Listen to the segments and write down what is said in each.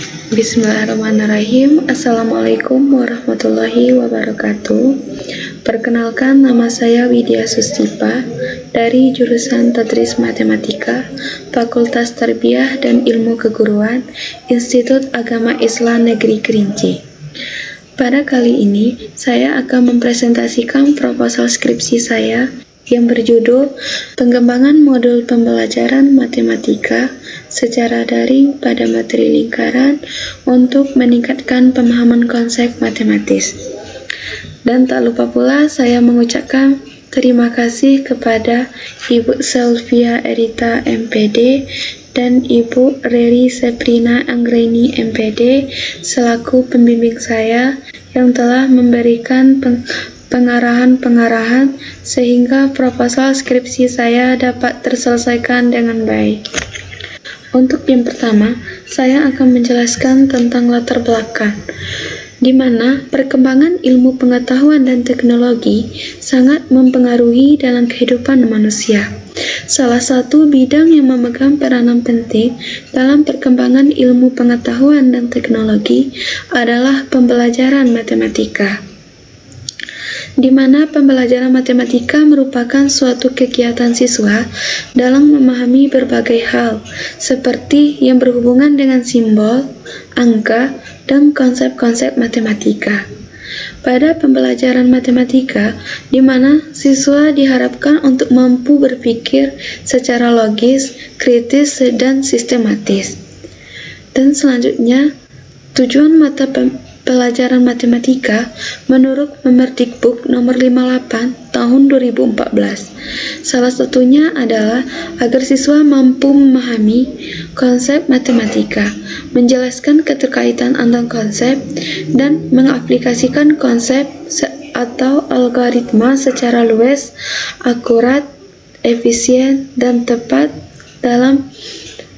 Bismillahirrahmanirrahim. Assalamualaikum warahmatullahi wabarakatuh. Perkenalkan, nama saya Widya Sustipa dari jurusan Tadris Matematika, Fakultas Tarbiyah dan Ilmu Keguruan, Institut Agama Islam Negeri Kerinci. Pada kali ini, saya akan mempresentasikan proposal skripsi saya yang berjudul Pengembangan Modul Pembelajaran Matematika secara daring pada materi lingkaran untuk meningkatkan pemahaman konsep matematis. Dan tak lupa pula saya mengucapkan terima kasih kepada Ibu Selvia Erita MPD dan Ibu Reri Seprina Anggreni MPD selaku pembimbing saya yang telah memberikan pengarahan sehingga proposal skripsi saya dapat terselesaikan dengan baik. Untuk yang pertama, saya akan menjelaskan tentang latar belakang, di mana perkembangan ilmu pengetahuan dan teknologi sangat mempengaruhi dalam kehidupan manusia. Salah satu bidang yang memegang peranan penting dalam perkembangan ilmu pengetahuan dan teknologi adalah pembelajaran matematika, di mana pembelajaran matematika merupakan suatu kegiatan siswa dalam memahami berbagai hal, seperti yang berhubungan dengan simbol, angka, dan konsep-konsep matematika. Pada pembelajaran matematika, di mana siswa diharapkan untuk mampu berpikir secara logis, kritis, dan sistematis. Dan selanjutnya, tujuan mata pelajaran matematika menurut Mendikbud nomor 58 tahun 2014. Salah satunya adalah agar siswa mampu memahami konsep matematika, menjelaskan keterkaitan antar konsep, dan mengaplikasikan konsep atau algoritma secara luas, akurat, efisien, dan tepat dalam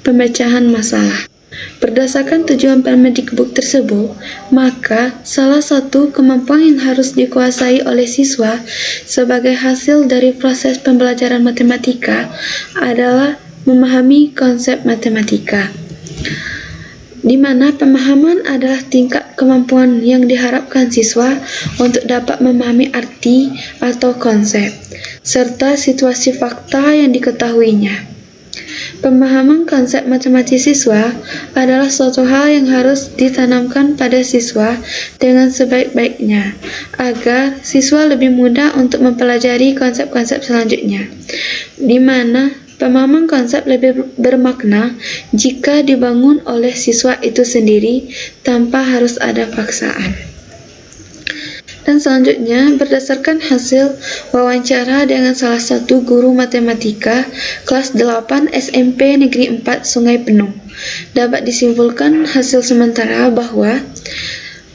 pemecahan masalah. Berdasarkan tujuan Permendikbud tersebut, maka salah satu kemampuan yang harus dikuasai oleh siswa sebagai hasil dari proses pembelajaran matematika adalah memahami konsep matematika, di mana pemahaman adalah tingkat kemampuan yang diharapkan siswa untuk dapat memahami arti atau konsep, serta situasi fakta yang diketahuinya. Pemahaman konsep matematis siswa adalah suatu hal yang harus ditanamkan pada siswa dengan sebaik-baiknya, agar siswa lebih mudah untuk mempelajari konsep-konsep selanjutnya, di mana pemahaman konsep lebih bermakna jika dibangun oleh siswa itu sendiri tanpa harus ada paksaan. Dan selanjutnya, berdasarkan hasil wawancara dengan salah satu guru matematika kelas 8 SMP Negeri 4 Sungai Penuh, dapat disimpulkan hasil sementara bahwa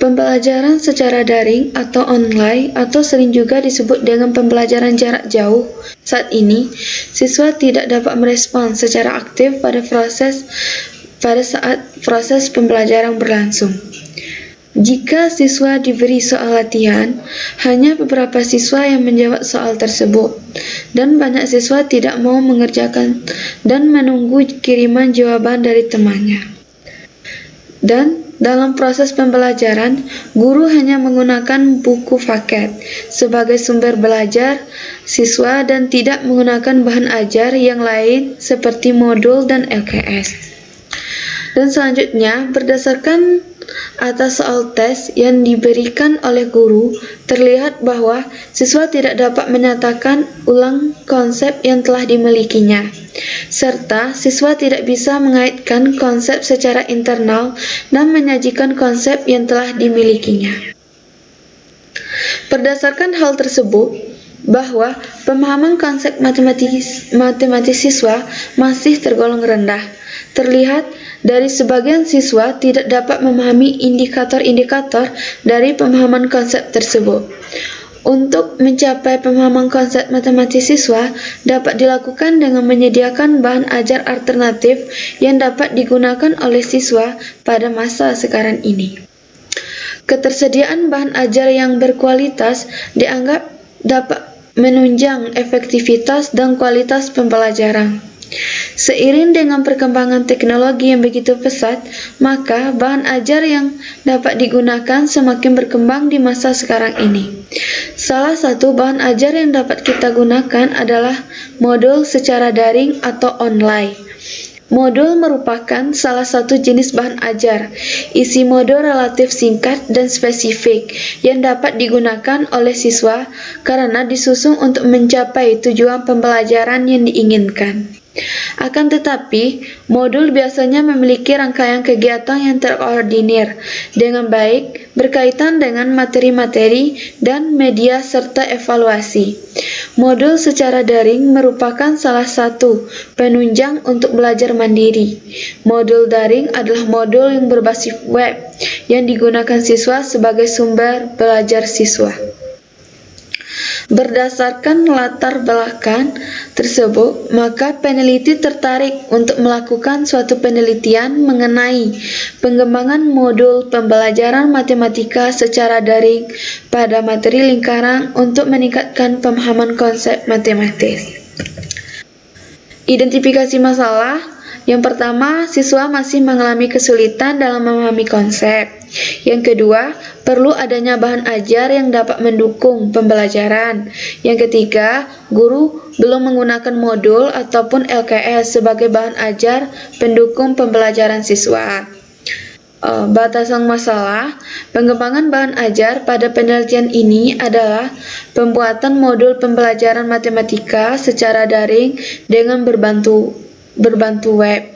pembelajaran secara daring atau online atau sering juga disebut dengan pembelajaran jarak jauh saat ini, siswa tidak dapat merespon secara aktif pada saat proses pembelajaran berlangsung. Jika siswa diberi soal latihan, hanya beberapa siswa yang menjawab soal tersebut, dan banyak siswa tidak mau mengerjakan dan menunggu kiriman jawaban dari temannya. Dan dalam proses pembelajaran, guru hanya menggunakan buku paket sebagai sumber belajar siswa dan tidak menggunakan bahan ajar yang lain seperti modul dan LKS. Dan selanjutnya, berdasarkan atas soal tes yang diberikan oleh guru, terlihat bahwa siswa tidak dapat menyatakan ulang konsep yang telah dimilikinya, serta siswa tidak bisa mengaitkan konsep secara internal dan menyajikan konsep yang telah dimilikinya. Berdasarkan hal tersebut, bahwa pemahaman konsep matematis siswa masih tergolong rendah. Terlihat dari sebagian siswa tidak dapat memahami indikator-indikator dari pemahaman konsep tersebut. Untuk mencapai pemahaman konsep matematis siswa dapat dilakukan dengan menyediakan bahan ajar alternatif yang dapat digunakan oleh siswa pada masa sekarang ini. Ketersediaan bahan ajar yang berkualitas dianggap dapat menunjang efektivitas dan kualitas pembelajaran. Seiring dengan perkembangan teknologi yang begitu pesat, maka bahan ajar yang dapat digunakan semakin berkembang di masa sekarang ini. Salah satu bahan ajar yang dapat kita gunakan adalah modul secara daring atau online. Modul merupakan salah satu jenis bahan ajar. Isi modul relatif singkat dan spesifik yang dapat digunakan oleh siswa karena disusun untuk mencapai tujuan pembelajaran yang diinginkan. Akan tetapi, modul biasanya memiliki rangkaian kegiatan yang terkoordinir dengan baik berkaitan dengan materi-materi dan media serta evaluasi. Modul secara daring merupakan salah satu penunjang untuk belajar mandiri. Modul daring adalah modul yang berbasis web yang digunakan siswa sebagai sumber belajar siswa. Berdasarkan latar belakang tersebut, maka peneliti tertarik untuk melakukan suatu penelitian mengenai pengembangan modul pembelajaran matematika secara daring pada materi lingkaran untuk meningkatkan pemahaman konsep matematis. Identifikasi masalah. Yang pertama, siswa masih mengalami kesulitan dalam memahami konsep. Yang kedua, perlu adanya bahan ajar yang dapat mendukung pembelajaran. Yang ketiga, guru belum menggunakan modul ataupun LKS sebagai bahan ajar pendukung pembelajaran siswa. Batasan masalah, pengembangan bahan ajar pada penelitian ini adalah pembuatan modul pembelajaran matematika secara daring dengan berbantu web.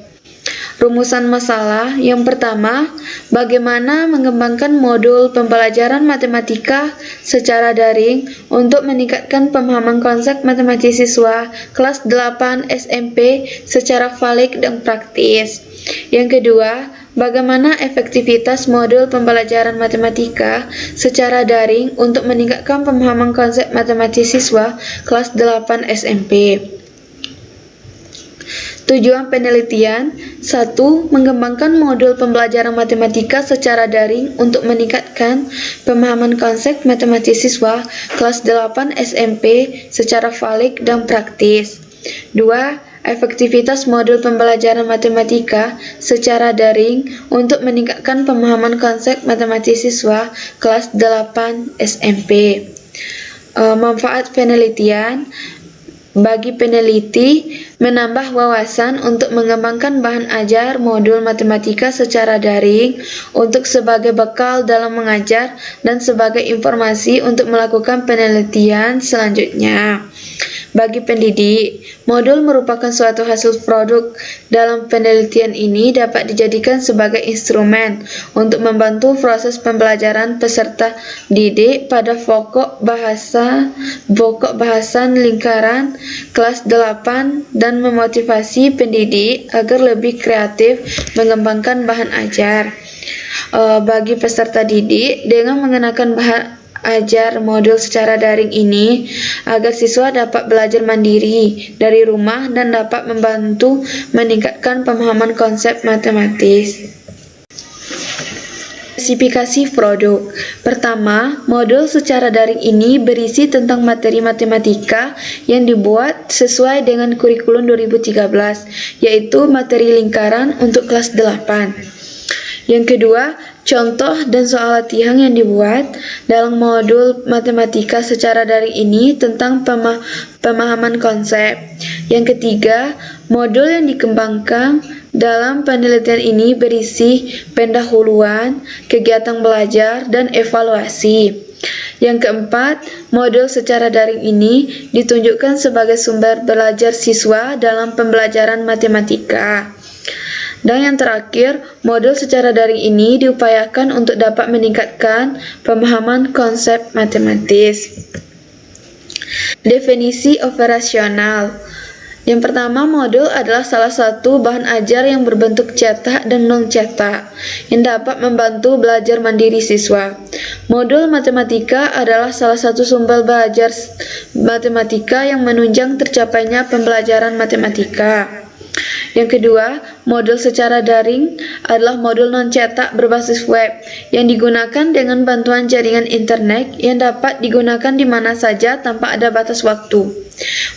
Rumusan masalah yang pertama, bagaimana mengembangkan modul pembelajaran matematika secara daring untuk meningkatkan pemahaman konsep matematis siswa kelas 8 SMP secara valid dan praktis. Yang kedua, bagaimana efektivitas modul pembelajaran matematika secara daring untuk meningkatkan pemahaman konsep matematis siswa kelas 8 SMP. Tujuan penelitian 1. Mengembangkan modul pembelajaran matematika secara daring untuk meningkatkan pemahaman konsep matematis siswa kelas 8 SMP secara valid dan praktis. 2. Efektivitas modul pembelajaran matematika secara daring untuk meningkatkan pemahaman konsep matematis siswa kelas 8 SMP. Manfaat penelitian bagi peneliti, menambah wawasan untuk mengembangkan bahan ajar modul matematika secara daring untuk sebagai bekal dalam mengajar dan sebagai informasi untuk melakukan penelitian selanjutnya. Bagi pendidik, modul merupakan suatu hasil produk. Dalam penelitian ini dapat dijadikan sebagai instrumen untuk membantu proses pembelajaran peserta didik pada pokok bahasan lingkaran kelas 8 dan memotivasi pendidik agar lebih kreatif mengembangkan bahan ajar. Bagi peserta didik, dengan mengenakan bahan ajar modul secara daring ini agar siswa dapat belajar mandiri dari rumah dan dapat membantu meningkatkan pemahaman konsep matematis. Spesifikasi produk. Pertama, modul secara daring ini berisi tentang materi matematika yang dibuat sesuai dengan kurikulum 2013, yaitu materi lingkaran untuk kelas 8. Yang kedua, contoh dan soal latihan yang dibuat dalam modul matematika secara daring ini tentang pemahaman konsep. Yang ketiga, modul yang dikembangkan dalam penelitian ini berisi pendahuluan, kegiatan belajar, dan evaluasi. Yang keempat, modul secara daring ini ditunjukkan sebagai sumber belajar siswa dalam pembelajaran matematika. Dan yang terakhir, modul secara daring ini diupayakan untuk dapat meningkatkan pemahaman konsep matematis. Definisi operasional. Yang pertama, modul adalah salah satu bahan ajar yang berbentuk cetak dan non-cetak, yang dapat membantu belajar mandiri siswa. Modul matematika adalah salah satu sumber belajar matematika yang menunjang tercapainya pembelajaran matematika. Yang kedua, modul secara daring adalah modul non-cetak berbasis web yang digunakan dengan bantuan jaringan internet yang dapat digunakan di mana saja tanpa ada batas waktu.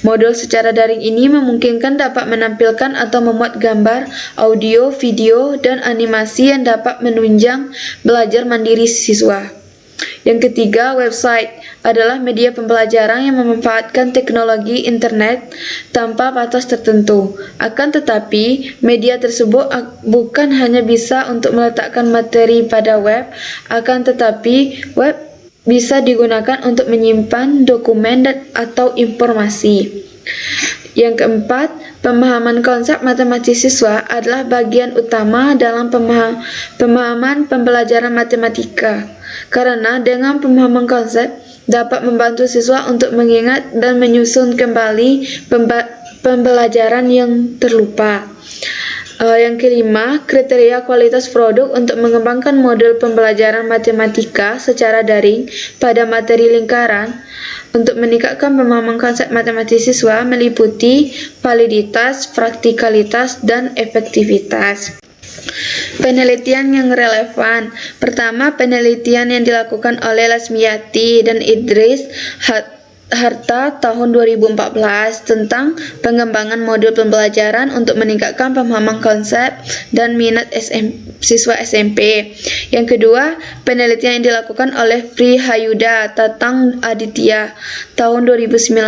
Modul secara daring ini memungkinkan dapat menampilkan atau memuat gambar, audio, video, dan animasi yang dapat menunjang belajar mandiri siswa. Yang ketiga, website adalah media pembelajaran yang memanfaatkan teknologi internet tanpa batas tertentu. Akan tetapi, media tersebut bukan hanya bisa untuk meletakkan materi pada web, akan tetapi web bisa digunakan untuk menyimpan dokumen atau informasi. Yang keempat, pemahaman konsep matematik siswa adalah bagian utama dalam pemahaman pembelajaran matematika, karena dengan pemahaman konsep dapat membantu siswa untuk mengingat dan menyusun kembali pembelajaran yang terlupa. Yang kelima, kriteria kualitas produk untuk mengembangkan modul pembelajaran matematika secara daring pada materi lingkaran untuk meningkatkan pemahaman konsep matematik siswa meliputi validitas, praktikalitas, dan efektivitas. Penelitian yang relevan. Pertama, penelitian yang dilakukan oleh Lasmiyati dan Idris Harta tahun 2014 tentang pengembangan modul pembelajaran untuk meningkatkan pemahaman konsep dan minat siswa SMP. Yang kedua, penelitian yang dilakukan oleh Frihayuda Tatang Aditya tahun 2019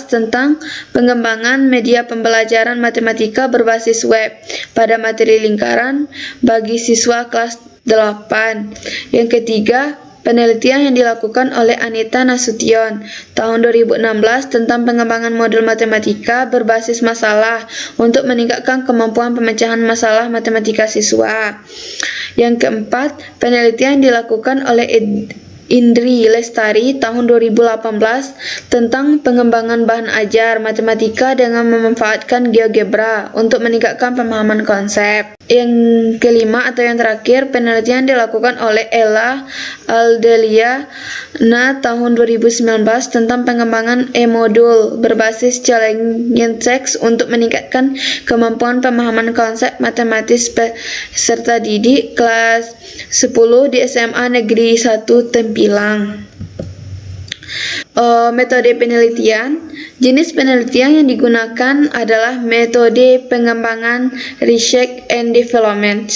tentang pengembangan media pembelajaran matematika berbasis web pada materi lingkaran bagi siswa kelas 8. Yang ketiga, penelitian yang dilakukan oleh Anita Nasution tahun 2016 tentang pengembangan modul matematika berbasis masalah untuk meningkatkan kemampuan pemecahan masalah matematika siswa. Yang keempat, penelitian yang dilakukan oleh Indri Lestari tahun 2018 tentang pengembangan bahan ajar matematika dengan memanfaatkan GeoGebra untuk meningkatkan pemahaman konsep. Yang kelima atau yang terakhir, penelitian dilakukan oleh Ella Aldelia tahun 2019 tentang pengembangan e-modul berbasis challenge untuk meningkatkan kemampuan pemahaman konsep matematis peserta didik kelas 10 di SMA Negeri 1 Tempilang. Metode penelitian. Jenis penelitian yang digunakan adalah metode pengembangan research and development.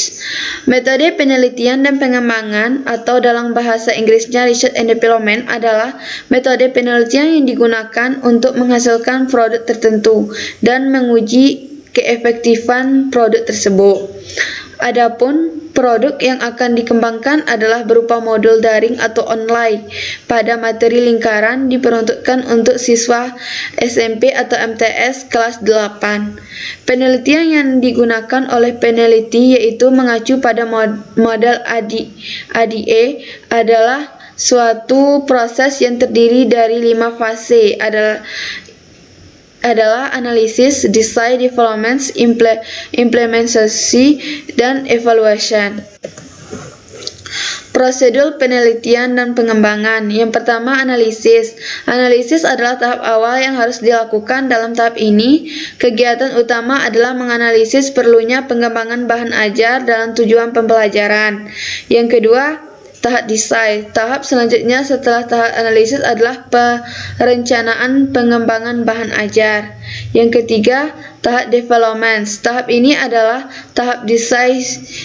Metode penelitian dan pengembangan atau dalam bahasa Inggrisnya research and development adalah metode penelitian yang digunakan untuk menghasilkan produk tertentu dan menguji keefektifan produk tersebut. Adapun produk yang akan dikembangkan adalah berupa modul daring atau online pada materi lingkaran diperuntukkan untuk siswa SMP atau MTS kelas 8. Penelitian yang digunakan oleh peneliti yaitu mengacu pada model ADE adalah suatu proses yang terdiri dari 5 fase adalah analisis, design, development, implementasi, dan evaluation. Prosedur penelitian dan pengembangan. Yang pertama, analisis. Analisis adalah tahap awal yang harus dilakukan. Dalam tahap ini, kegiatan utama adalah menganalisis perlunya pengembangan bahan ajar dalam tujuan pembelajaran. Yang kedua, tahap desain. Tahap selanjutnya setelah tahap analisis adalah perencanaan pengembangan bahan ajar. Yang ketiga, tahap development. Tahap ini adalah tahap desain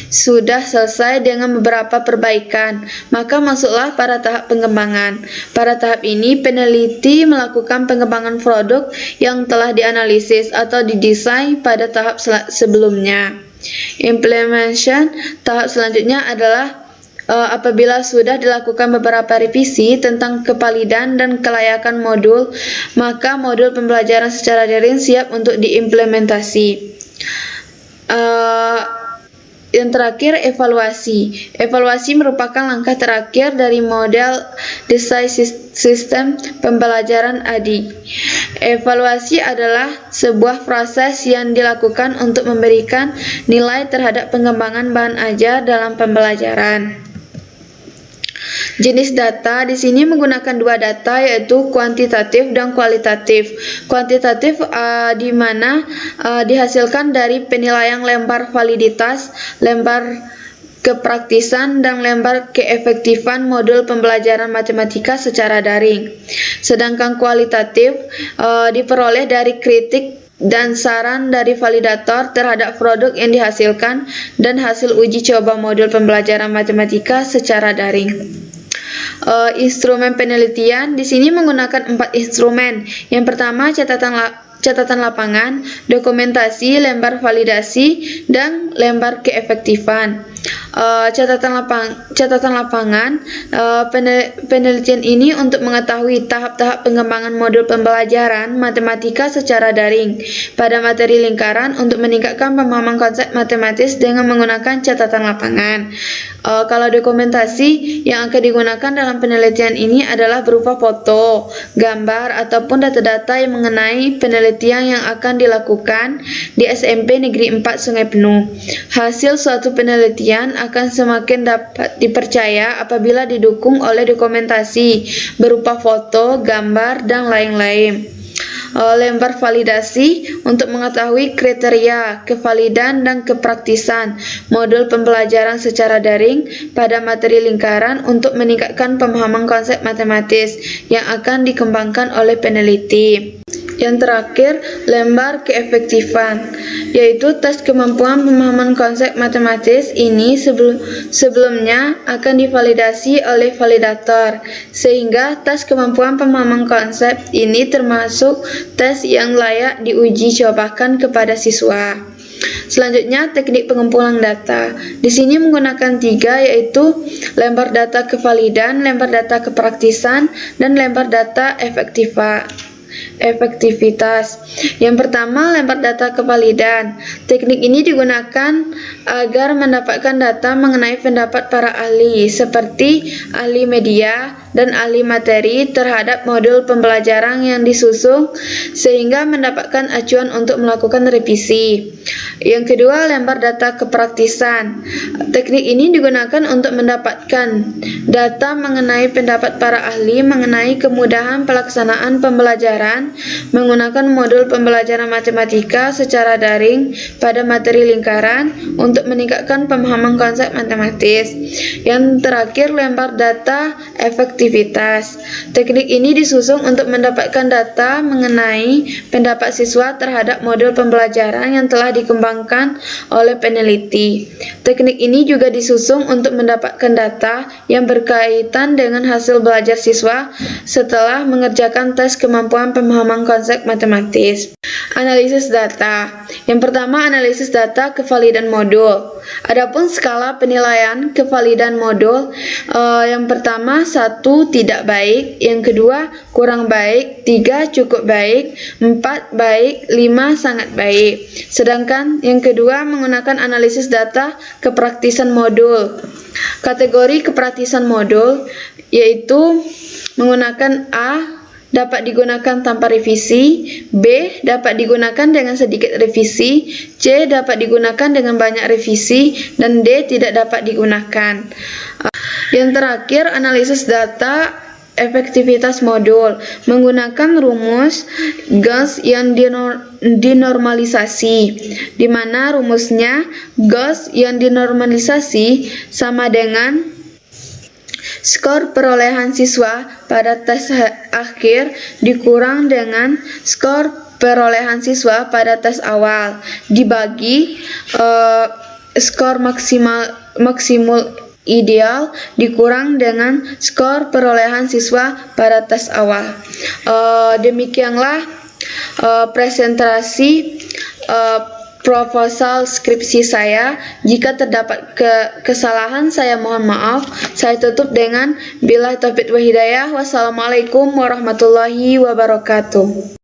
sudah selesai dengan beberapa perbaikan, maka masuklah pada tahap pengembangan. Pada tahap ini, peneliti melakukan pengembangan produk yang telah dianalisis atau didesain pada tahap sebelumnya. Implementation. Tahap selanjutnya adalah apabila sudah dilakukan beberapa revisi tentang kevalidan dan kelayakan modul, maka modul pembelajaran secara daring siap untuk diimplementasi. Yang terakhir, evaluasi. Evaluasi merupakan langkah terakhir dari model desain sistem pembelajaran ADI. Evaluasi adalah sebuah proses yang dilakukan untuk memberikan nilai terhadap pengembangan bahan ajar dalam pembelajaran. Jenis data di sini menggunakan dua data, yaitu kuantitatif dan kualitatif. Kuantitatif di mana dihasilkan dari penilaian lembar validitas, lembar kepraktisan, dan lembar keefektifan modul pembelajaran matematika secara daring. Sedangkan kualitatif diperoleh dari kritik dan saran dari validator terhadap produk yang dihasilkan dan hasil uji coba modul pembelajaran matematika secara daring. Instrumen penelitian di sini menggunakan 4 instrumen. Yang pertama catatan lapangan, dokumentasi, lembar validasi, dan lembar keefektifan. Catatan lapangan, penelitian ini untuk mengetahui tahap-tahap pengembangan modul pembelajaran matematika secara daring pada materi lingkaran untuk meningkatkan pemahaman konsep matematis dengan menggunakan catatan lapangan. Kalau dokumentasi yang akan digunakan dalam penelitian ini adalah berupa foto, gambar, ataupun data-data yang mengenai penelitian yang akan dilakukan di SMP Negeri 4 Sungai Penuh. Hasil suatu penelitian akan semakin dapat dipercaya apabila didukung oleh dokumentasi berupa foto, gambar, dan lain-lain. Lembar validasi untuk mengetahui kriteria, kevalidan, dan kepraktisan modul pembelajaran secara daring pada materi lingkaran untuk meningkatkan pemahaman konsep matematis yang akan dikembangkan oleh peneliti. Yang terakhir, lembar keefektifan, yaitu tes kemampuan pemahaman konsep matematis ini sebelumnya akan divalidasi oleh validator, sehingga tes kemampuan pemahaman konsep ini termasuk tes yang layak diuji cobakan kepada siswa. Selanjutnya, teknik pengumpulan data. Di sini menggunakan 3, yaitu lembar data kevalidan, lembar data kepraktisan, dan lembar data efektivitas. Yang pertama, lembar data kevalidan. Teknik ini digunakan agar mendapatkan data mengenai pendapat para ahli, seperti ahli media dan ahli materi terhadap modul pembelajaran yang disusun, sehingga mendapatkan acuan untuk melakukan revisi. Yang kedua, lembar data kepraktisan. Teknik ini digunakan untuk mendapatkan data mengenai pendapat para ahli mengenai kemudahan pelaksanaan pembelajaran menggunakan modul pembelajaran matematika secara daring pada materi lingkaran untuk meningkatkan pemahaman konsep matematis. Yang terakhir, lembar data efektivitas. Teknik ini disusun untuk mendapatkan data mengenai pendapat siswa terhadap modul pembelajaran yang telah dikembangkan oleh peneliti. Teknik ini juga disusun untuk mendapatkan data yang berkaitan dengan hasil belajar siswa setelah mengerjakan tes kemampuan pemahaman konsep matematis. Analisis data. Yang pertama, analisis data kevalidan modul. Adapun skala penilaian kevalidan modul, yang pertama 1 tidak baik, yang kedua kurang baik, 3 cukup baik, 4 baik, 5 sangat baik. Sedangkan yang kedua menggunakan analisis data kepraktisan modul. Kategori kepraktisan modul yaitu menggunakan A, dapat digunakan tanpa revisi, B dapat digunakan dengan sedikit revisi, C dapat digunakan dengan banyak revisi, dan D tidak dapat digunakan. Yang terakhir, analisis data efektivitas modul menggunakan rumus Gauss yang dinormalisasi, di mana rumusnya Gauss yang dinormalisasi sama dengan skor perolehan siswa pada tes akhir dikurang dengan skor perolehan siswa pada tes awal dibagi skor maksimum ideal dikurang dengan skor perolehan siswa pada tes awal. Demikianlah presentasi proposal skripsi saya. Jika terdapat kesalahan, saya mohon maaf. Saya tutup dengan billahi taufiq wa hidayah. Wassalamualaikum warahmatullahi wabarakatuh.